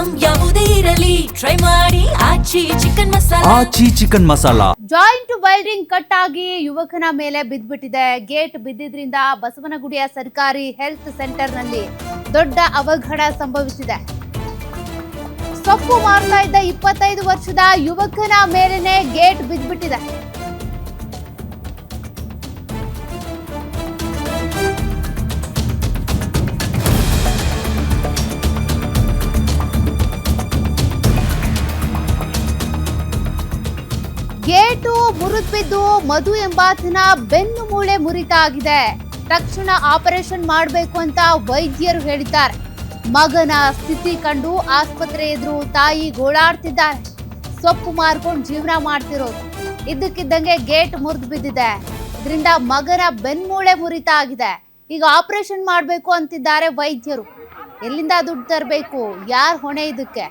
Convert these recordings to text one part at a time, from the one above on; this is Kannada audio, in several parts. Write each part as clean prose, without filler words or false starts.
ಐಟಂ ಯಾವುದೇ ಇರಲಿ ಟ್ರೈ ಮಾಡಿ ಆಚಿ ಚಿಕನ್ ಮಸಾಲಾ. ಜಾಯಿಂಟ್ ವೈಲ್ಡಿಂಗ್ ಕಟ್ ಆಗಿ ಯುವಕನ ಮೇಲೆ ಬಿದ್ದ್ಬಿಟ್ಟಿದೆ. ಗೇಟ್ ಬಿದ್ದಿದ್ರಿಂದ ಬಸವನಗುಡಿಯ ಸರ್ಕಾರಿ ಹೆಲ್ತ್ ಸೆಂಟರ್ ನಲ್ಲಿ ದೊಡ್ಡ ಅವಘಡ ಸಂಭವಿಸಿದೆ. ಸೊಪ್ಪು ಮಾರ್ತಾ ಇದ್ದ 25 ವರ್ಷದ ಯುವಕನ ಮೇಲೇನೆ ಗೇಟ್ ಬಿದ್ದ್ಬಿಟ್ಟಿದೆ. ಗೇಟು ಮುರಿದು ಬಿದ್ದು ಮಧು ಎಂಬಾತನ ಬೆನ್ನು ಮೂಳೆ ಮುರಿತ ಆಗಿದೆ. ತಕ್ಷಣ ಆಪರೇಷನ್ ಮಾಡಬೇಕು ಅಂತ ವೈದ್ಯರು ಹೇಳಿದ್ದಾರೆ. ಮಗನ ಸ್ಥಿತಿ ಕಂಡು ಆಸ್ಪತ್ರೆ ಎದುರು ತಾಯಿ ಗೋಳಾಡ್ತಿದ್ದಾರೆ. ಸೊಪ್ಪು ಮಾರ್ಕೊಂಡು ಜೀವನ ಮಾಡ್ತಿರೋದು, ಇದ್ದಕ್ಕಿದ್ದಂಗೆ ಗೇಟ್ ಮುರಿದು ಬಿದ್ದಿದೆ. ಇದರಿಂದ ಮಗನ ಬೆನ್ಮೂಳೆ ಮುರಿತ ಆಗಿದೆ. ಈಗ ಆಪರೇಷನ್ ಮಾಡಬೇಕು ಅಂತಿದ್ದಾರೆ ವೈದ್ಯರು. ಎಲ್ಲಿಂದ ದುಡ್ಡು ತರಬೇಕು, ಯಾರು ಹೊಣೆ ಇದಕ್ಕೆ?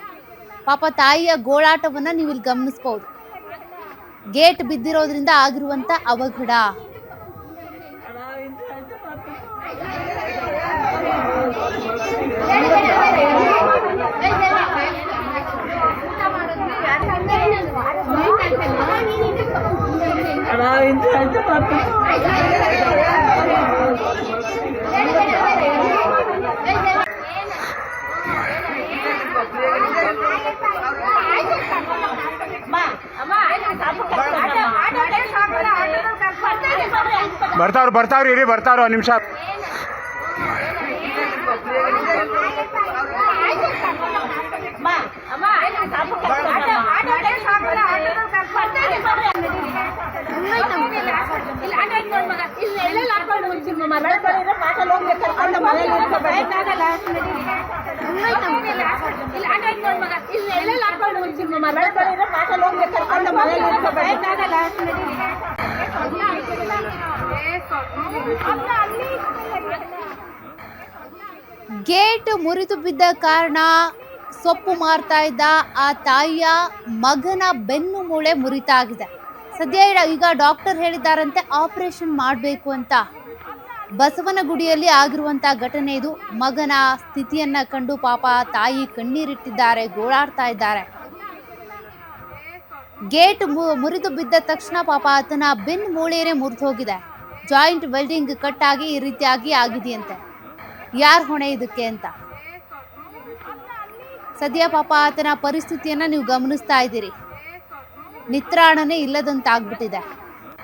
ಪಾಪ ತಾಯಿಯ ಗೋಳಾಟವನ್ನ ನೀವು ಇಲ್ಲಿ ಗಮನಿಸಬಹುದು. ಗೇಟ್ ಬಿದ್ದಿರೋದ್ರಿಂದ ಆಗಿರುವಂತ ಅವಘಡ. ಬರ್ತಾವ್ರಿ ಇರಿ, ಬರ್ತಾವ್ರಿ ಒಂದು ನಿಮಿಷ. ಗೇಟ್ ಮುರಿದು ಬಿದ್ದ ಕಾರಣ ಸೊಪ್ಪು ಮಾರ್ತಾ ಇದ್ದ ಆ ತಾಯಿಯ ಮಗನ ಬೆನ್ನು ಮೂಳೆ ಮುರಿತ ಆಗಿದೆ. ಸದ್ಯ ಈಗ ಡಾಕ್ಟರ್ ಹೇಳಿದ್ದಾರಂತೆ ಆಪರೇಷನ್ ಮಾಡಬೇಕು ಅಂತ. ಬಸವನಗುಡಿಯಲ್ಲಿ ಆಗಿರುವಂತ ಘಟನೆ ಇದು. ಮಗನ ಸ್ಥಿತಿಯನ್ನ ಕಂಡು ಪಾಪ ತಾಯಿ ಕಣ್ಣೀರಿಟ್ಟಿದ್ದಾರೆ, ಗೋಳಾಡ್ತಾ ಇದ್ದಾರೆ. ಗೇಟ್ ಮುರಿದು ಬಿದ್ದ ತಕ್ಷಣ ಪಾಪ ಆತನ ಬೆನ್ನು ಮೂಳೆನೇ ಮುರಿದು ಹೋಗಿದೆ. ಜಾಯಿಂಟ್ ವೆಲ್ಡಿಂಗ್ ಕಟ್ ಆಗಿ ಈ ರೀತಿಯಾಗಿ ಆಗಿದೆಯಂತೆ. ಯಾರು ಹೊಣೆ ಇದಕ್ಕೆ ಅಂತ ಸದ್ಯ ಪಾಪ ಆತನ ಪರಿಸ್ಥಿತಿಯನ್ನ ನೀವು ಗಮನಿಸ್ತಾ ಇದ್ದೀರಿ. ನಿತ್ರಾಣನೇ ಇಲ್ಲದಂತಾಗ್ಬಿಟ್ಟಿದೆ.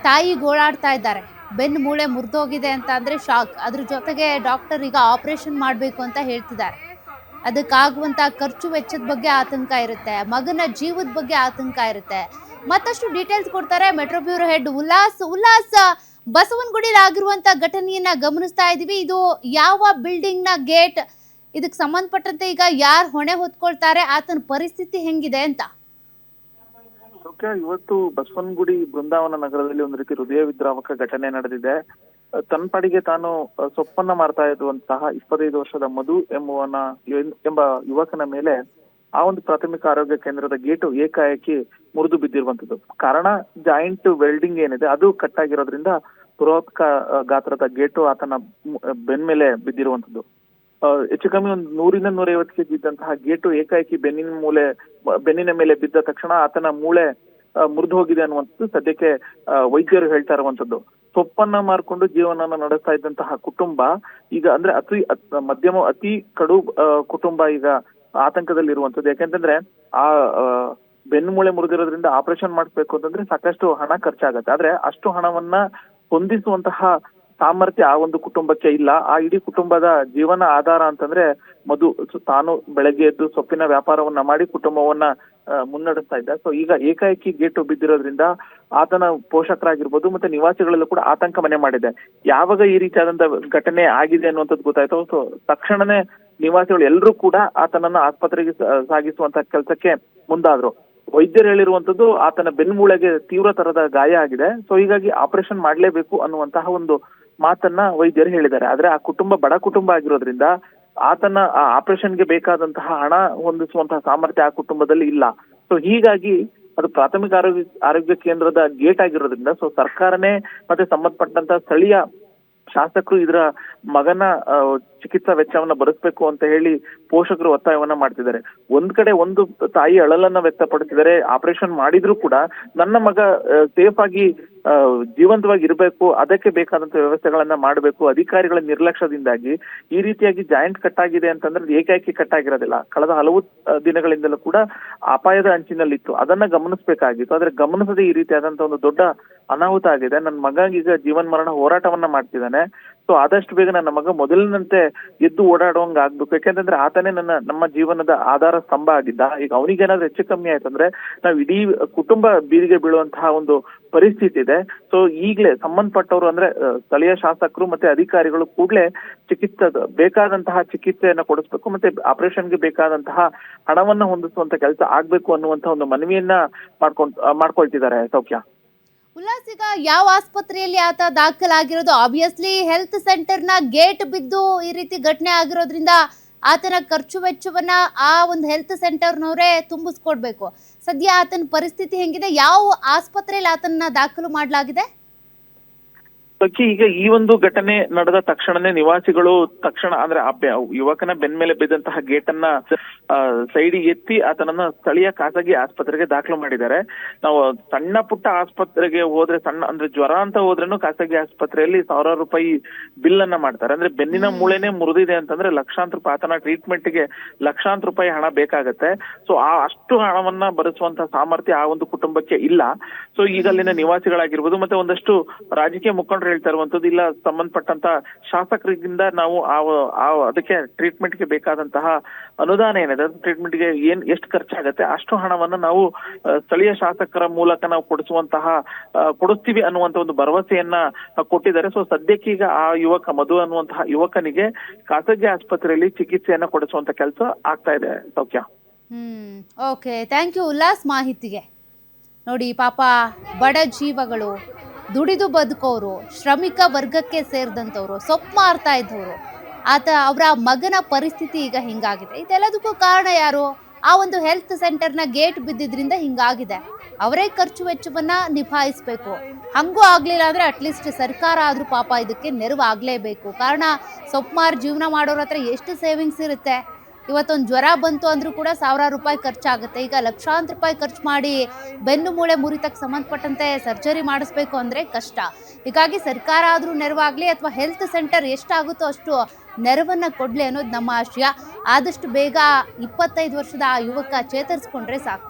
ತಾಯಿ ಗೋಳಾಡ್ತಾ ಇದ್ದಾರೆ. ಬೆನ್ನು ಮೂಳೆ ಮುರಿದೋಗಿದೆ ಅಂತ ಅಂದ್ರೆ ಶಾಕ್. ಅದ್ರ ಜೊತೆಗೆ ಡಾಕ್ಟರ್ ಈಗ ಆಪರೇಷನ್ ಮಾಡಬೇಕು ಅಂತ ಹೇಳ್ತಿದ್ದಾರೆ. ಅದಕ್ಕಾಗುವಂತ ಖರ್ಚು ವೆಚ್ಚದ ಬಗ್ಗೆ ಆತಂಕ ಇರುತ್ತೆ, ಮಗನ ಜೀವದ ಬಗ್ಗೆ ಆತಂಕ ಇರುತ್ತೆ. ಮತ್ತಷ್ಟು ಡೀಟೇಲ್ಸ್ ಕೊಡ್ತಾರೆ ಮೆಟ್ರೋ ಬ್ಯೂರೋ ಹೆಡ್ ಉಲ್ಲಾಸ್. ಬಸವನಗುಡಿಯಲ್ಲಿ ಆಗಿರುವಂತ ಘಟನೆಯನ್ನ ಗಮನಿಸ್ತಾ ಇದೀವಿ. ಇದು ಯಾವ ಬಿಲ್ಡಿಂಗ್ ನ ಗೇಟ್? ಇದಕ್ಕೆ ಸಂಬಂಧಪಟ್ಟಂತೆ ಈಗ ಯಾರು ಹೊಣೆ ಹೊತ್ಕೊಳ್ತಾರೆ, ಆತನ ಪರಿಸ್ಥಿತಿ ಹೆಂಗಿದೆ ಅಂತ? ಇವತ್ತು ಬಸವನಗುಡಿ ಬೃಂದಾವನ ನಗರದಲ್ಲಿ ಒಂದು ರೀತಿ ಹೃದಯ ವಿದ್ರಾವಕ ಘಟನೆ ನಡೆದಿದೆ. ತನ್ನ ಪಾಡಿಗೆ ತಾನು ಸೊಪ್ಪನ್ನ ಮಾರ್ತಾ ಇರುವಂತಹ 25 ವರ್ಷದ ಮಧು ಎಂಬ ಯುವಕನ ಮೇಲೆ ಆ ಒಂದು ಪ್ರಾಥಮಿಕ ಆರೋಗ್ಯ ಕೇಂದ್ರದ ಗೇಟು ಏಕಾಏಕಿ ಮುರಿದು ಬಿದ್ದಿರುವಂತದ್ದು. ಕಾರಣ ಜಾಯಿಂಟ್ ವೆಲ್ಡಿಂಗ್ ಏನಿದೆ ಅದು ಕಟ್ ಆಗಿರೋದ್ರಿಂದ ಬೃಹತ್ ಗಾತ್ರದ ಗೇಟು ಆತನ ಬೆನ್ ಮೇಲೆ ಬಿದ್ದಿರುವಂತದ್ದು. ಹೆಚ್ಚು ಕಮ್ಮಿ ಒಂದು 100-150 kg ಇದ್ದಂತಹ ಗೇಟು ಏಕಾಏಕಿ ಬೆನ್ನಿನ ಮೇಲೆ ಬಿದ್ದ ತಕ್ಷಣ ಆತನ ಮೂಳೆ ಮುರಿದು ಹೋಗಿದೆ ಅನ್ನುವಂಥದ್ದು ಸದ್ಯಕ್ಕೆ ವೈದ್ಯರು ಹೇಳ್ತಾ ಇರುವಂತದ್ದು. ಸೊಪ್ಪನ್ನ ಮಾರ್ಕೊಂಡು ಜೀವನನ ನಡೆಸ್ತಾ ಇದ್ದಂತಹ ಕುಟುಂಬ ಈಗ ಅಂದ್ರೆ ಅತಿ ಕಡು ಕುಟುಂಬ ಈಗ ಆತಂಕದಲ್ಲಿ ಇರುವಂತದ್ದು. ಯಾಕೆಂತಂದ್ರೆ ಆ ಬೆನ್ನು ಮೂಳೆ ಮುರಿದಿರೋದ್ರಿಂದ ಆಪರೇಷನ್ ಮಾಡಿಸ್ಬೇಕು ಅಂತಂದ್ರೆ ಸಾಕಷ್ಟು ಹಣ ಖರ್ಚಾಗತ್ತೆ. ಆದ್ರೆ ಅಷ್ಟು ಹಣವನ್ನ ಹೊಂದಿಸುವಂತಹ ಸಾಮರ್ಥ್ಯ ಆ ಒಂದು ಕುಟುಂಬಕ್ಕೆ ಇಲ್ಲ. ಆ ಇಡೀ ಕುಟುಂಬದ ಜೀವನ ಆಧಾರ ಅಂತಂದ್ರೆ ಮಧು. ತಾನು ಬೆಳಗ್ಗೆ ಎದ್ದು ಸೊಪ್ಪಿನ ವ್ಯಾಪಾರವನ್ನ ಮಾಡಿ ಕುಟುಂಬವನ್ನ ಮುನ್ನಡೆಸ್ತಾ ಇದ್ದ. ಸೊ ಈಗ ಏಕಾಏಕಿ ಗೇಟು ಬಿದ್ದಿರೋದ್ರಿಂದ ಆತನ ಪೋಷಕರಾಗಿರ್ಬೋದು ಮತ್ತೆ ನಿವಾಸಿಗಳಲ್ಲೂ ಕೂಡ ಆತಂಕ ಮನೆ ಮಾಡಿದೆ. ಯಾವಾಗ ಈ ರೀತಿಯಾದಂತ ಘಟನೆ ಆಗಿದೆ ಅನ್ನುವಂಥದ್ದು ಗೊತ್ತಾಯ್ತು. ಸೊ ತಕ್ಷಣನೇ ನಿವಾಸಿಗಳು ಎಲ್ಲರೂ ಕೂಡ ಆತನನ್ನ ಆಸ್ಪತ್ರೆಗೆ ಸಾಗಿಸುವಂತ ಕೆಲಸಕ್ಕೆ ಮುಂದಾದ್ರು. ವೈದ್ಯರು ಹೇಳಿರುವಂತದ್ದು ಆತನ ಬೆನ್ಮೂಳೆಗೆ ತೀವ್ರ ತರದ ಗಾಯ ಆಗಿದೆ. ಸೊ ಹೀಗಾಗಿ ಆಪರೇಷನ್ ಮಾಡ್ಲೇಬೇಕು ಅನ್ನುವಂತಹ ಒಂದು ಮಾತನ್ನ ವೈದ್ಯರು ಹೇಳಿದ್ದಾರೆ. ಆದ್ರೆ ಆ ಕುಟುಂಬ ಬಡ ಕುಟುಂಬ ಆಗಿರೋದ್ರಿಂದ ಆತನ ಆ ಆಪರೇಷನ್ಗೆ ಬೇಕಾದಂತಹ ಹಣ ಹೊಂದಿಸುವಂತಹ ಸಾಮರ್ಥ್ಯ ಆ ಕುಟುಂಬದಲ್ಲಿ ಇಲ್ಲ. ಸೊ ಹೀಗಾಗಿ ಅದು ಪ್ರಾಥಮಿಕ ಆರೋಗ್ಯ ಕೇಂದ್ರದ ಗೇಟ್ ಆಗಿರೋದ್ರಿಂದ ಸೊ ಸರ್ಕಾರನೇ ಮತ್ತೆ ಸಂಬಂಧಪಟ್ಟಂತ ಸ್ಥಳೀಯ ಶಾಸಕರು ಇದರ ಮಗನ ಚಿಕಿತ್ಸಾ ವೆಚ್ಚವನ್ನ ಭರಿಸಬೇಕು ಅಂತ ಹೇಳಿ ಪೋಷಕರು ಒತ್ತಾಯವನ್ನ ಮಾಡ್ತಿದ್ದಾರೆ. ಒಂದ್ ಕಡೆ ಒಂದು ತಾಯಿ ಅಳಲನ್ನ ವ್ಯಕ್ತಪಡಿಸಿದರೆ ಆಪರೇಷನ್ ಮಾಡಿದ್ರು ಕೂಡ ನನ್ನ ಮಗ ಸೇಫ್ ಆಗಿ ಜೀವಂತವಾಗಿ ಇರಬೇಕು, ಅದಕ್ಕೆ ಬೇಕಾದಂತ ವ್ಯವಸ್ಥೆಗಳನ್ನ ಮಾಡಬೇಕು. ಅಧಿಕಾರಿಗಳ ನಿರ್ಲಕ್ಷ್ಯದಿಂದಾಗಿ ಈ ರೀತಿಯಾಗಿ ಜಾಯಿಂಟ್ ಕಟ್ ಆಗಿದೆ ಅಂತಂದ್ರೆ ಏಕಾಏಕಿ ಕಟ್ ಆಗಿರೋದಿಲ್ಲ. ಕಳೆದ ಹಲವು ದಿನಗಳಿಂದಲೂ ಕೂಡ ಅಪಾಯದ ಅಂಚಿನಲ್ಲಿತ್ತು, ಅದನ್ನ ಗಮನಿಸಬೇಕಾಗಿತ್ತು. ಆದ್ರೆ ಗಮನಿಸದೆ ಈ ರೀತಿಯಾದಂತ ಒಂದು ದೊಡ್ಡ ಅನಾಹುತ ಆಗಿದೆ. ನನ್ನ ಮಗ ಈಗ ಜೀವನ್ ಮರಣ ಹೋರಾಟವನ್ನ ಮಾಡ್ತಿದ್ದಾನೆ. ಸೊ ಆದಷ್ಟು ಬೇಗ ನನ್ನ ಮಗ ಮೊದಲಿನಂತೆ ಎದ್ದು ಓಡಾಡುವಂಗ ಆಗ್ಬೇಕು. ಯಾಕೆಂತಂದ್ರೆ ಆತನೇ ನಮ್ಮ ಜೀವನದ ಆಧಾರ ಸ್ತಂಭ ಆಗಿದ್ದ. ಈಗ ಅವನಿಗೇನಾದ್ರೂ ಹೆಚ್ಚು ಕಮ್ಮಿ ಆಯ್ತಂದ್ರೆ ನಾವು ಇಡೀ ಕುಟುಂಬ ಬೀದಿಗೆ ಬೀಳುವಂತಹ ಒಂದು ಪರಿಸ್ಥಿತಿ ಇದೆ. ಸೊ ಈಗಲೇ ಸಂಬಂಧಪಟ್ಟವರು ಅಂದ್ರೆ ಸ್ಥಳೀಯ ಶಾಸಕರು ಮತ್ತೆ ಅಧಿಕಾರಿಗಳು ಕೂಡಲೇ ಬೇಕಾದಂತಹ ಚಿಕಿತ್ಸೆಯನ್ನ ಕೊಡಿಸ್ಬೇಕು, ಮತ್ತೆ ಆಪರೇಷನ್ಗೆ ಬೇಕಾದಂತಹ ಹಣವನ್ನ ಹೊಂದಿಸುವಂತ ಕೆಲಸ ಆಗ್ಬೇಕು ಅನ್ನುವಂತಹ ಒಂದು ಮನವಿಯನ್ನ ಮಾಡ್ಕೊಳ್ತಿದ್ದಾರೆ. ಸೌಖ್ಯ, ಉಲ್ಲಾಸ್, ಈಗ ಯಾವ ಆಸ್ಪತ್ರೆಯಲ್ಲಿ ಆತ ದಾಖಲಾಗಿರೋದು? ಆಬ್ವಿಯಸ್ಲಿ ಹೆಲ್ತ್ ಸೆಂಟರ್ನ ಗೇಟ್ ಬಿದ್ದು ಈ ರೀತಿ ಘಟನೆ ಆಗಿರೋದ್ರಿಂದ ಆತನ ಖರ್ಚು ವೆಚ್ಚವನ್ನ ಆ ಒಂದು ಹೆಲ್ತ್ ಸೆಂಟರ್ನವರೇ ತುಂಬಿಸ್ಕೊಡ್ಬೇಕು. ಸದ್ಯ ಆತನ ಪರಿಸ್ಥಿತಿ ಹೆಂಗಿದೆ? ಯಾವ ಆಸ್ಪತ್ರೆಯಲ್ಲಿ ಆತನ ದಾಖಲು ಮಾಡಲಾಗಿದೆ? ಈಗ ಈ ಒಂದು ಘಟನೆ ನಡೆದ ತಕ್ಷಣನೇ ನಿವಾಸಿಗಳು ಅಂದ್ರೆ ಯುವಕನ ಬೆನ್ಮೇಲೆ ಬಿದ್ದಂತಹ ಗೇಟ್ ಅನ್ನ ಸೈಡಿಗೆ ಎತ್ತಿ ಆತನನ್ನ ಸ್ಥಳೀಯ ಖಾಸಗಿ ಆಸ್ಪತ್ರೆಗೆ ದಾಖಲು ಮಾಡಿದ್ದಾರೆ. ನಾವು ಸಣ್ಣ ಪುಟ್ಟ ಆಸ್ಪತ್ರೆಗೆ ಹೋದ್ರೆ ಅಂದ್ರೆ ಜ್ವರ ಅಂತ ಹೋದ್ರೂ ಖಾಸಗಿ ಆಸ್ಪತ್ರೆಯಲ್ಲಿ ಸಾವಿರಾರು ರೂಪಾಯಿ ಬಿಲ್ ಅನ್ನ ಮಾಡ್ತಾರೆ. ಅಂದ್ರೆ ಬೆನ್ನಿನ ಮೂಳೆನೆ ಮುರಿದಿದೆ ಅಂತಂದ್ರೆ ಲಕ್ಷಾಂತರ ರೂಪಾಯಿ, ಆತನ ಟ್ರೀಟ್ಮೆಂಟ್ ಗೆ ಲಕ್ಷಾಂತರ ರೂಪಾಯಿ ಹಣ ಬೇಕಾಗತ್ತೆ. ಸೊ ಅಷ್ಟು ಹಣವನ್ನ ಭರಿಸುವಂತಹ ಸಾಮರ್ಥ್ಯ ಆ ಒಂದು ಕುಟುಂಬಕ್ಕೆ ಇಲ್ಲ. ಸೊ ಈಗ ಅಲ್ಲಿನ ನಿವಾಸಿಗಳಾಗಿರ್ಬೋದು ಮತ್ತೆ ಒಂದಷ್ಟು ರಾಜಕೀಯ ಮುಖಂಡರು ಹೇಳ್ತಾ ಇರುವಂತದ್ದು, ಇಲ್ಲ ಸಂಬಂಧಪಟ್ಟಂತ ಶಾಸಕರಿಂದ ನಾವು ಅದಕ್ಕೆ ಟ್ರೀಟ್ಮೆಂಟ್ ಗೆ ಬೇಕಾದಂತಹ ಅನುದಾನ ಏನಿದೆ, ಟ್ರೀಟ್ಮೆಂಟ್ ಗೆ ಎಷ್ಟು ಖರ್ಚಾಗತ್ತೆ ಅಷ್ಟು ಹಣವನ್ನ ನಾವು ಸ್ಥಳೀಯ ಶಾಸಕರ ಮೂಲಕ ನಾವು ಕೊಡಿಸ್ತೀವಿ ಅನ್ನುವಂತ ಒಂದು ಭರವಸೆಯನ್ನ ಕೊಟ್ಟಿದ್ದಾರೆ. ಸೊ ಸದ್ಯಕ್ಕೆ ಈಗ ಆ ಯುವಕ ಮಧು ಅನ್ನುವಂತಹ ಯುವಕನಿಗೆ ಖಾಸಗಿ ಆಸ್ಪತ್ರೆಯಲ್ಲಿ ಚಿಕಿತ್ಸೆಯನ್ನ ಕೊಡಿಸುವಂತ ಕೆಲಸ ಆಗ್ತಾ ಇದೆ. ಸೌಖ್ಯ, ಓಕೆ, ಥ್ಯಾಂಕ್ ಯು ಉಲ್ಲಾಸ್ ಮಾಹಿತಿಗೆ. ನೋಡಿ ಪಾಪ, ಬಡ ಜೀವಗಳು, ದುಡಿದು ಬದುಕೋರು, ಶ್ರಮಿಕ ವರ್ಗಕ್ಕೆ ಸೇರಿದಂಥವ್ರು, ಸೊಪ್ಪು ಮಾರ್ತಾ ಇದ್ದವರು, ಅವರ ಮಗನ ಪರಿಸ್ಥಿತಿ ಈಗ ಹಿಂಗಾಗಿದೆ. ಇದೆಲ್ಲದಕ್ಕೂ ಕಾರಣ ಯಾರು? ಆ ಒಂದು ಹೆಲ್ತ್ ಸೆಂಟರ್ನ ಗೇಟ್ ಬಿದ್ದಿದ್ರಿಂದ ಹಿಂಗಾಗಿದೆ. ಅವರೇ ಖರ್ಚು ವೆಚ್ಚವನ್ನ ನಿಭಾಯಿಸಬೇಕು. ಹಂಗೂ ಆಗ್ಲಿಲ್ಲ ಅಂದ್ರೆ ಅಟ್ಲೀಸ್ಟ್ ಸರ್ಕಾರ ಆದ್ರೂ ಪಾಪ ಇದಕ್ಕೆ ನೆರವು ಆಗ್ಲೇಬೇಕು. ಕಾರಣ ಸೊಪ್ಪು ಮಾರಿ ಜೀವನ ಮಾಡೋರ ಹತ್ರ ಎಷ್ಟು ಸೇವಿಂಗ್ಸ್ ಇರುತ್ತೆ? ಇವತ್ತೊಂದು ಜ್ವರ ಬಂತು ಅಂದ್ರೂ ಕೂಡ ಸಾವಿರಾರು ರೂಪಾಯಿ ಖರ್ಚಾಗುತ್ತೆ. ಈಗ ಲಕ್ಷಾಂತರ ರೂಪಾಯಿ ಖರ್ಚು ಮಾಡಿ ಬೆನ್ನು ಮೂಳೆ ಮುರಿತಕ್ಕೆ ಸಂಬಂಧಪಟ್ಟಂತೆ ಸರ್ಜರಿ ಮಾಡಿಸ್ಬೇಕು ಅಂದರೆ ಕಷ್ಟ. ಹೀಗಾಗಿ ಸರ್ಕಾರ ಆದರೂ ನೆರವಾಗಲಿ ಅಥವಾ ಹೆಲ್ತ್ ಸೆಂಟರ್ ಎಷ್ಟಾಗುತ್ತೋ ಅಷ್ಟು ನೆರವನ್ನು ಕೊಡಲಿ ಅನ್ನೋದು ನಮ್ಮ ಆಶಯ. ಆದಷ್ಟು ಬೇಗ 25 ವರ್ಷದ ಆ ಯುವಕ ಚೇತರಿಸ್ಕೊಂಡ್ರೆ ಸಾಕು.